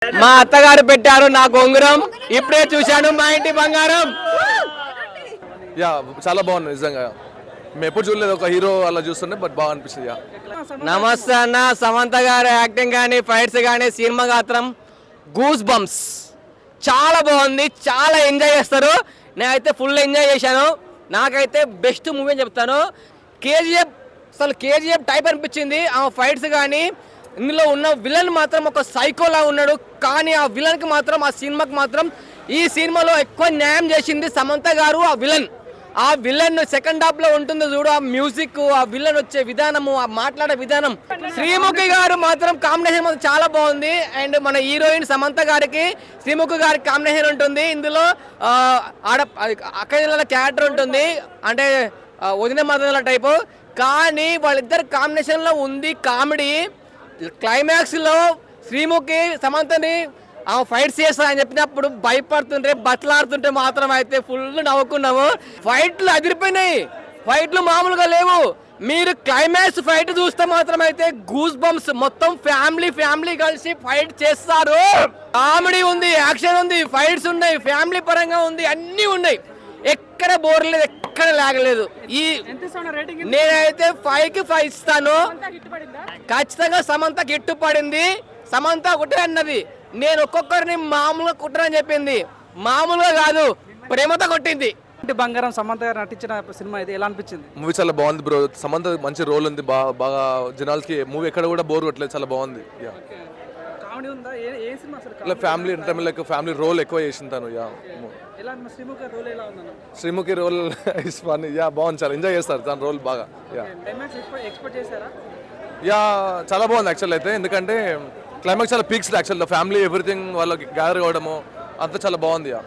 మా అత్తగారు పెట్టారు నా గొంగురం, ఇప్పుడే చూశాను మా ఇంటి బంగారం. యా చాలా బాగుంది నిజంగా. మేము ఎప్పుడు చూడలేదు ఒక హీరో అలా చూస్తుంటే, బట్ బాగా అనిపిస్తుంది. యా నమస్తే అన్న. సమంత గారి యాక్టింగ్ కానీ ఫైట్స్ కానీ సినిమా మాత్రం గూస్ బంప్స్, చాలా బాగుంది, చాలా ఎంజాయ్ చేస్తారు. నేనైతే ఫుల్ ఎంజాయ్ చేశాను. నాకైతే బెస్ట్ మూవీ అని చెప్తాను. కేజీఎఫ్, అసలు కేజీఎఫ్ టైప్ అనిపించింది. ఆ ఫైట్స్ కానీ ఇందులో ఉన్న విలన్ మాత్రం ఒక సైకోలా ఉన్నాడు. కానీ ఆ విలన్కి మాత్రం, ఆ సినిమాకి మాత్రం ఈ సినిమాలో ఎక్కువ న్యాయం చేసింది సమంత గారు. ఆ విలన్ సెకండ్ హాఫ్ లో ఉంటుంది చూడు, ఆ మ్యూజిక్, ఆ విలన్ వచ్చే విధానము, ఆ మాట్లాడే విధానం. శ్రీముఖి గారు మాత్రం కాంబినేషన్ మాత్రం చాలా బాగుంది. అండ్ మన హీరోయిన్ సమంత గారికి శ్రీముఖి గారికి కాంబినేషన్ ఉంటుంది. ఇందులో అక్క క్యారెక్టర్ ఉంటుంది, అంటే వదిన మదనల టైపు. కానీ వాళ్ళిద్దరు కాంబినేషన్ లో ఉంది కామెడీ. క్లైమాక్స్ లో శ్రీముఖి సమంతని ఫైట్స్ చేస్తా అని చెప్పినప్పుడు భయపడుతుంటే, బట్టలాడుతుంటే మాత్రం అయితే ఫుల్ నవ్వుకున్నాము. ఫైట్లు అదిరిపోయినాయి, ఫైట్లు మామూలుగా లేవు. మీరు క్లైమాక్స్ ఫైట్ చూస్తే మాత్రం అయితే గూస్ బంప్స్. మొత్తం ఫ్యామిలీ కలిసి ఫైట్ చేస్తారు. కామెడీ ఉంది, యాక్షన్ ఉంది, ఫైట్స్ ఉన్నాయి, ఫ్యామిలీ పరంగా ఉంది, అన్నీ ఉన్నాయి. ఎక్కడ బోర్ లేదు, ఎక్కడ లాగలేదు. నేనైతే 5కి 5 ఇస్తాను. ఖచ్చితంగా సమంత గిట్టు పడింది. సమంత ఒకటే అన్నది, నేను ఒక్కొక్కరిని మామూలుగా కుట్టరని చెప్పింది. మామూలుగా కాదు, ప్రేమతో కొట్టింది. బంగారం సమంత గారు నటించిన సినిమా ఇది ఎలా అనిపించింది? మూవీ చాలా బాగుంది బ్రో. సమంత మంచి రోల్ ఉంది, బాగా జనాలకి మూవీ ఎక్కడ కూడా బోర్ కొట్టలేదు, చాలా బాగుంది. యా కామెడీ ఉందా? ఏ సినిమా అసలు? ఇలా family entertainment like family role ఎక్కువ చేసింటాను. యా ఎలా శ్రీముఖి రోల్ ఎలా ఉందన్న? Sreemukhi role is fun. Yeah బాగుంది, చాలా ఎంజాయ్ చేస్తారు దాని రోల్ బాగా. యా ఎక్స్పెక్ట్ చేశారా? యా చాలా బాగుంది యాక్చువల్ అయితే. ఎందుకంటే క్లైమాక్స్ చాలా పీక్స్ యాక్చువల్, ఫ్యామిలీ ఎవ్రీథింగ్ వాళ్ళకి గ్యాదర్ అవ్వడము అంతా చాలా బాగుంది. యా